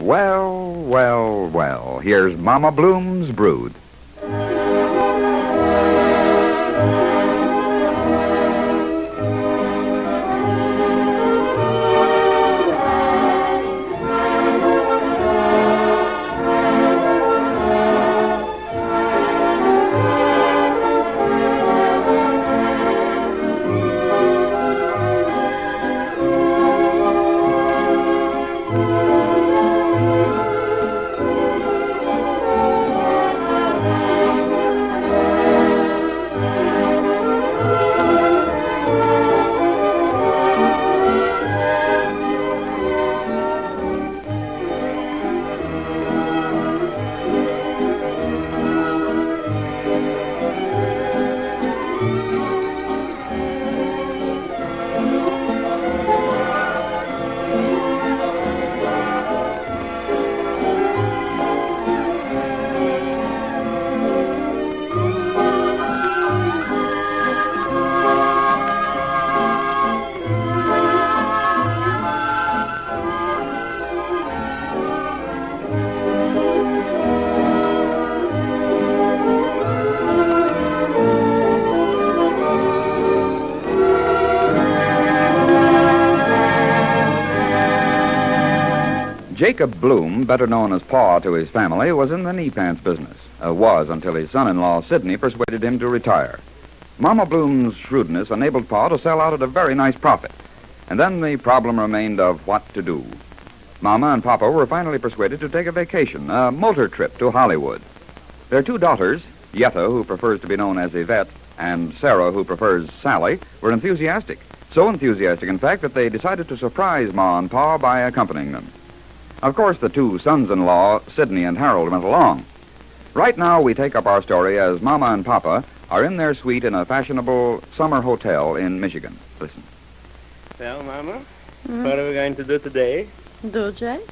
Well, well, well. Here's Mama Bloom's brood. Jacob Bloom, better known as Pa to his family, was in the knee pants business. Was until his son-in-law, Sidney, persuaded him to retire. Mama Bloom's shrewdness enabled Pa to sell out at a very nice profit. And then the problem remained of what to do. Mama and Papa were finally persuaded to take a vacation, a motor trip to Hollywood. Their two daughters, Yetta, who prefers to be known as Yvette, and Sarah, who prefers Sally, were enthusiastic. So enthusiastic, in fact, that they decided to surprise Ma and Pa by accompanying them. Of course, the two sons-in-law, Sidney and Harold, went along. Right now, we take up our story as Mama and Papa are in their suite in a fashionable summer hotel in Michigan. Listen. Well, Mama, what are we going to do today? Do, Jake?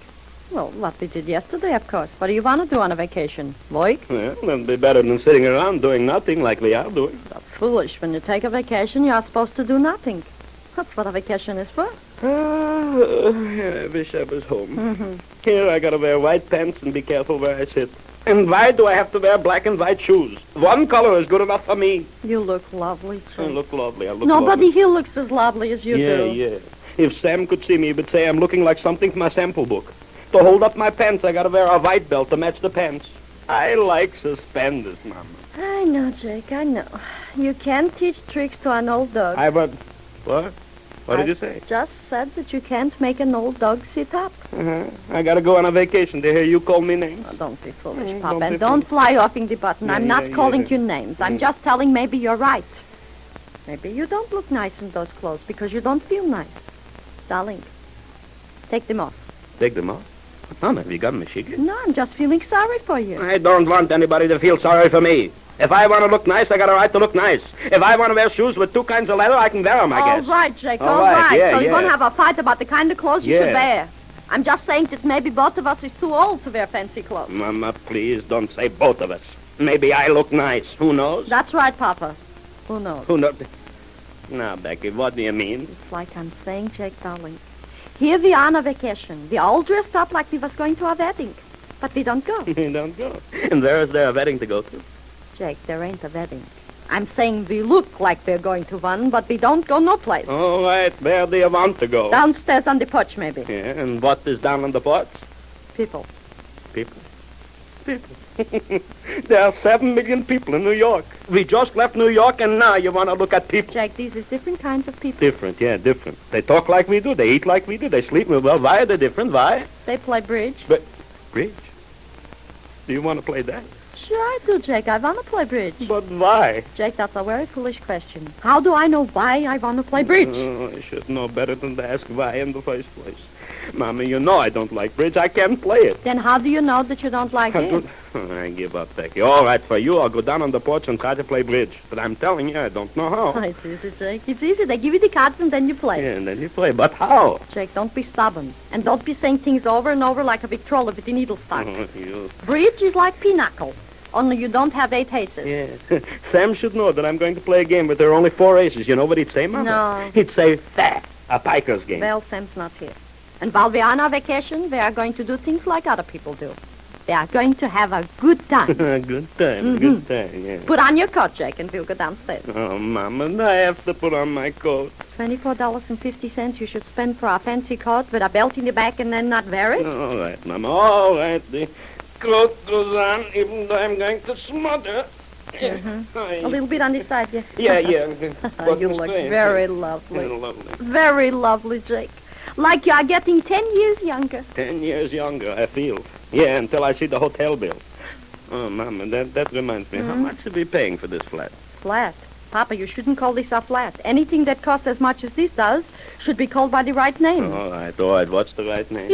Well, what we did yesterday, of course. What do you want to do on a vacation? Work? Well, it'll be better than sitting around doing nothing like we are doing. That's foolish. When you take a vacation, you are supposed to do nothing. That's what a vacation is for. I wish I was home. Here, I gotta wear white pants and be careful where I sit. And why do I have to wear black and white shoes? One color is good enough for me. You look lovely, Jake. I look lovely. I look Nobody lovely. here looks as lovely as you do. Yeah. If Sam could see me, he would say I'm looking like something from my sample book. To hold up my pants, I gotta wear a white belt to match the pants. I like suspenders, Mama. I know, Jake, I know. You can't teach tricks to an old dog. What? What did you say? Just said that you can't make an old dog sit up. I gotta go on a vacation to hear you call me names. Oh, don't be foolish, Papa. And don't fly offing the button. I'm not calling you names. I'm just telling maybe you're right. Maybe you don't look nice in those clothes because you don't feel nice. Darling, take them off. Take them off? Mama, have you got Michigan? No, I'm just feeling sorry for you. I don't want anybody to feel sorry for me. If I want to look nice, I got a right to look nice. If I want to wear shoes with two kinds of leather, I can wear them, I guess. All right, Jake, All all right, right. yeah, So you're yeah. going to have a fight about the kind of clothes you Yeah. should wear. I'm just saying that maybe both of us is too old to wear fancy clothes. Mama, please don't say both of us. Maybe I look nice. Who knows? That's right, Papa. Who knows? Who knows? Now, Becky, what do you mean? It's like I'm saying, Jake, darling. Here we are on a vacation. We all dressed up like we was going to a wedding. But we don't go. You don't go. And where is there a wedding to go to? Jake, there ain't a wedding. I'm saying we look like we're going to one, but we don't go no place. All right, where do you want to go? Downstairs on the porch, maybe. Yeah, and what is down on the porch? People. People. There are 7 million people in New York. We just left New York, and now you want to look at people. Jake, these are different kinds of people. Different, yeah, different. They talk like we do. They eat like we do. They sleep. Well, why are they different? Why? They play bridge. But, bridge? Do you want to play that? Sure I do, Jake. I want to play bridge. But why? Jake, that's a very foolish question. How do I know why I want to play bridge? Oh, I should know better than to ask why in the first place. Mama, you know I don't like bridge. I can't play it. Then how do you know that you don't like it? I give up, Becky. All right, for you, I'll go down on the porch and try to play bridge. But I'm telling you, I don't know how. Oh, it's easy, Jake. It's easy. They give you the cards and then you play. Yeah, and then you play. But how? Jake, don't be stubborn. And don't be saying things over and over like a big troll with the needle stuck. You... Bridge is like pinochle. Only you don't have 8 aces. Yeah. Sam should know that I'm going to play a game with there are only 4 aces. You know what he'd say, Mama? No. He'd say, a piker's game. Well, Sam's not here. And while we're on our vacation, we are going to do things like other people do. We are going to have a good time. Good time, yeah. Put on your coat, Jake, and we'll go downstairs. Oh, Mama, I have to put on my coat. $24.50 you should spend for a fancy coat with a belt in the back and then not wear it? All right, Mama, all right. The coat goes on even though I'm going to smother. A little bit on this side, yeah. Yeah. You look very lovely. Lovely. Very lovely, Jake. Like you are getting 10 years younger. 10 years younger, I feel. Yeah, until I see the hotel bill. Oh, Mama, that reminds me. How much are we paying for this flat? Flat? Papa, you shouldn't call this a flat. Anything that costs as much as this does should be called by the right name. All right. What's the right name?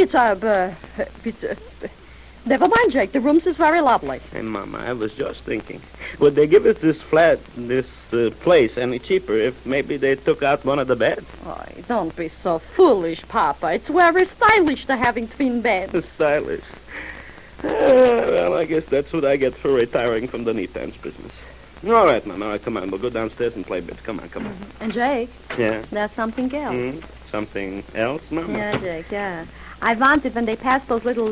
Never mind, Jake. The rooms is very lovely. Hey, Mama, I was just thinking. Would they give us this flat, this place, any cheaper if maybe they took out one of the beds? Oh, don't be so foolish, Papa. It's very stylish to having twin beds. Stylish. Well, I guess that's what I get for retiring from the knee pants business. All right, Mama. All right, come on. We'll go downstairs and play bits. Come on. And, Jake? Yeah? There's something else. Something else, Mama? Yeah, Jake, yeah. I want it when they pass those little,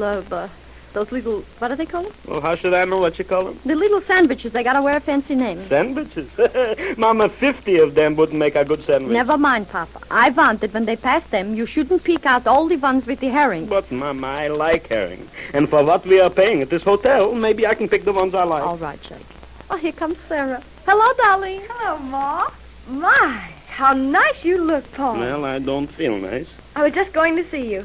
what do they call them? Well, how should I know what you call them? The little sandwiches. They gotta wear a fancy name. Sandwiches? Mama, 50 of them wouldn't make a good sandwich. Never mind, Papa. I want that when they pass them, you shouldn't pick out all the ones with the herring. But, Mama, I like herring. And for what we are paying at this hotel, maybe I can pick the ones I like. All right, Jake. Oh, here comes Sarah. Hello, darling. Hello, Ma. My, how nice you look, Paul. Well, I don't feel nice. I was just going to see you.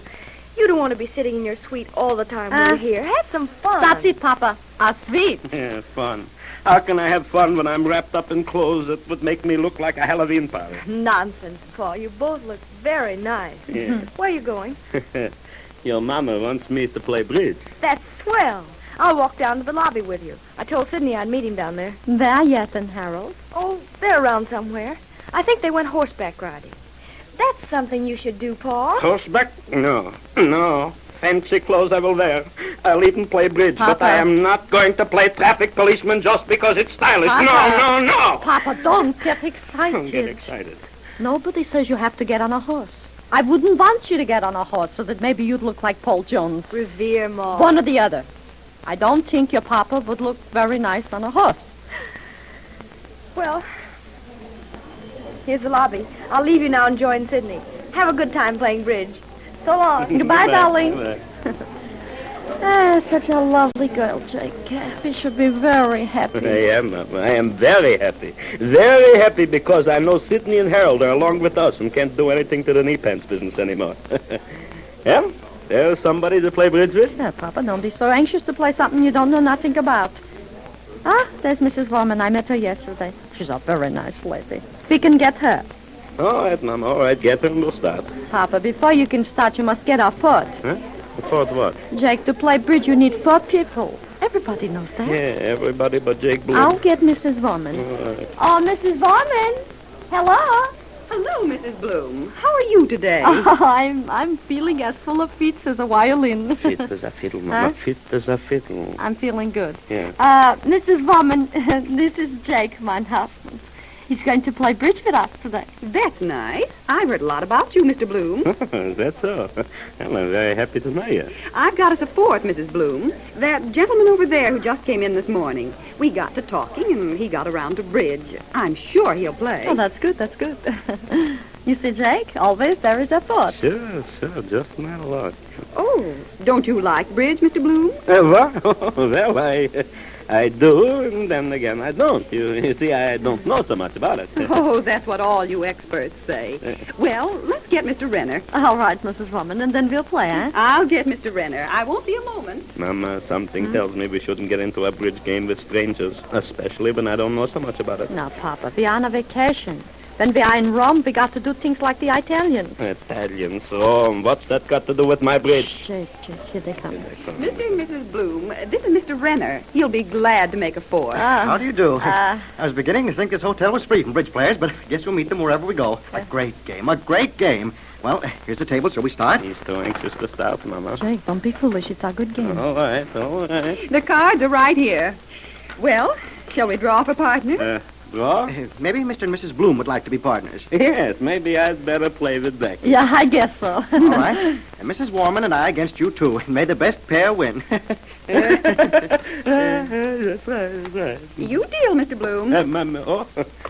You don't want to be sitting in your suite all the time we're here. Have some fun. That's it, Papa. A suite. Yeah, fun. How can I have fun when I'm wrapped up in clothes that would make me look like a Halloween party? Nonsense, Paul. You both look very nice. Yeah. Where are you going? Your Mama wants me to play bridge. That's swell. I'll walk down to the lobby with you. I told Sidney I'd meet him down there. Where, Yetta and Harold? Oh, they're around somewhere. I think they went horseback riding. That's something you should do, Paul. Horseback? No. Fancy clothes I will wear. I'll even play bridge, Papa. but I am not going to play traffic policeman just because it's stylish. Papa. No. Papa, don't get excited. Don't get excited. Nobody says you have to get on a horse. I wouldn't want you to get on a horse so that maybe you'd look like Paul Jones. Revere, Ma. One or the other. I don't think your papa would look very nice on a horse. Well, here's the lobby. I'll leave you now and join Sidney. Have a good time playing bridge. So long. Goodbye, darling. Goodbye. Such a lovely girl, Jake. We should be very happy. I am very happy. Very happy because I know Sidney and Harold are along with us and can't do anything to the knee pants business anymore. Yeah? There's somebody to play bridge with? Yeah, Papa, don't be so anxious to play something you don't know nothing about. There's Mrs. Vorman. I met her yesterday. She's a very nice lady. We can get her. All right, Mama. All right, get her and we'll start. Papa, before you can start, you must get our foot. Huh? For what? Jake, to play bridge, you need 4 people. Everybody knows that. Yeah, everybody but Jake Blue. I'll get Mrs. Vorman. All right. Oh, Mrs. Vorman. Hello. Hello, Mrs. Bloom. How are you today? Oh, I'm feeling as full of feet as a violin. Fit as a fiddle, Mama. Huh? Fit as a fiddle. I'm feeling good. Yeah. Mrs. Vorman, this is Jake, my husband. He's going to play bridge with us today. That's nice. I've heard a lot about you, Mr. Bloom. That's so. Well, I'm very happy to know you. I've got us a fourth, Mrs. Bloom. That gentleman over there who just came in this morning. We got to talking, and he got around to bridge. I'm sure he'll play. Oh, that's good, that's good. You see, Jake, always there is a fourth. Sure, just my luck. Oh, don't you like bridge, Mr. Bloom? What? Well, I do, and then again I don't. You see, I don't know so much about it. Oh, that's what all you experts say. Well, let's get Mr. Renner. All right, Mrs. Vorman, and then we'll play, eh? I'll get Mr. Renner. I won't be a moment. Mama, something tells me we shouldn't get into a bridge game with strangers, especially when I don't know so much about it. No, Papa, we are on a vacation. When we are in Rome, we got to do things like the Italians. Italians, Rome. What's that got to do with my bridge? Jake, here they come. Mr. and Mrs. Bloom, this is Mr. Renner. He'll be glad to make a four. How do you do? I was beginning to think this hotel was free from bridge players, but I guess we'll meet them wherever we go. A great game, a great game. Well, here's the table. Shall we start? He's too anxious to start, Mama. Jake, don't be foolish. It's a good game. All right. The cards are right here. Well, shall we draw for partners? Draw? Maybe Mr. and Mrs. Bloom would like to be partners. Yes, maybe I'd better play with Becky. Yeah, I guess so. All right. And Mrs. Warman and I against you two. May the best pair win. That's right. You deal, Mr. Bloom.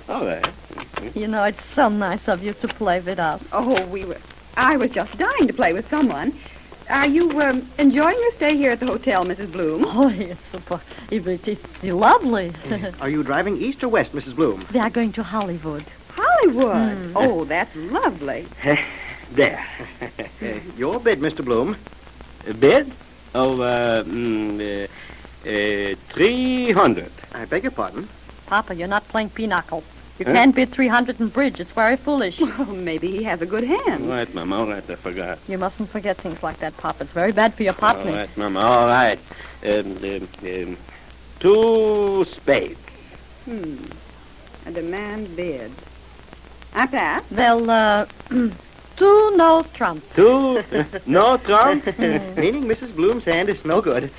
All right. You know, it's so nice of you to play with us. I was just dying to play with someone. Are you enjoying your stay here at the hotel, Mrs. Bloom? Oh, yes, it's lovely. Are you driving east or west, Mrs. Bloom? We are going to Hollywood. Hollywood? Oh, that's lovely. There. Your bid, Mr. Bloom. A bid? Oh, 300. I beg your pardon? Papa, you're not playing pinochle. You can't bid 300 in bridge. It's very foolish. Well, maybe he has a good hand. All right, Mama, all right, I forgot. You mustn't forget things like that, Papa. It's very bad for your partner. All right, Mama, all right. 2 spades. A demand bid. I pass. They'll, 2 no trump. 2 no trump? Meaning Mrs. Bloom's hand is no good.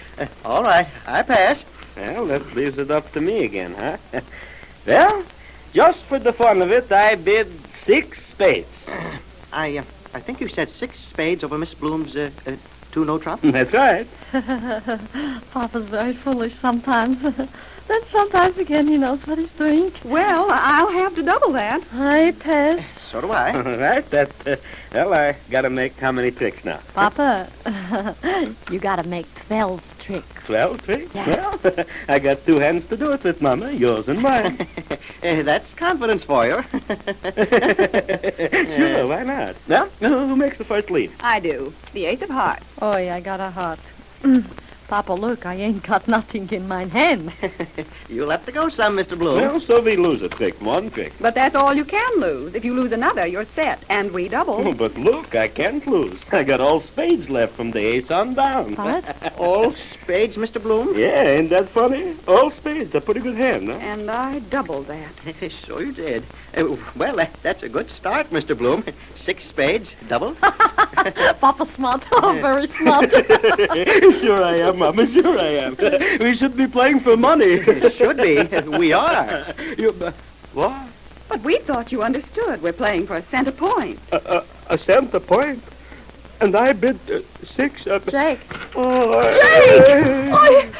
All right, I pass. Well, that leaves it up to me again, huh? Well, just for the fun of it, I bid 6 spades. I think you said 6 spades over Miss Bloom's 2 no trump. That's right. Papa's very foolish sometimes. Then sometimes again he knows what he's doing. Well, I'll have to double that. I pass. So do I. All right, well, I gotta make how many tricks now? Papa, you gotta make 12 tricks. 12 tricks? Yeah. Well, I got 2 hands to do it with, Mama, yours and mine. That's confidence for you. Sure, why not? Now, who makes the first lead? I do. The ace of hearts. Oh, yeah, I got a heart. Papa, look, I ain't got nothing in my hand. You'll have to go some, Mr. Bloom. Well, so we lose a trick, 1 trick. But that's all you can lose. If you lose another, you're set. And we double. Oh, but look, I can't lose. I got all spades left from the ace on down. What? All spades, Mr. Bloom? Yeah, ain't that funny? All spades. A pretty good hand, huh? And I doubled that. So you did. Well, that's a good start, Mr. Bloom. 6 spades, double. Papa smart. Oh, very smart. Sure I am, Mama. Sure I am. We should be playing for money. Should be. We are. What? But we thought you understood. We're playing for a cent a point. A cent a point? And I bid 6. Jake. Oh, Jake!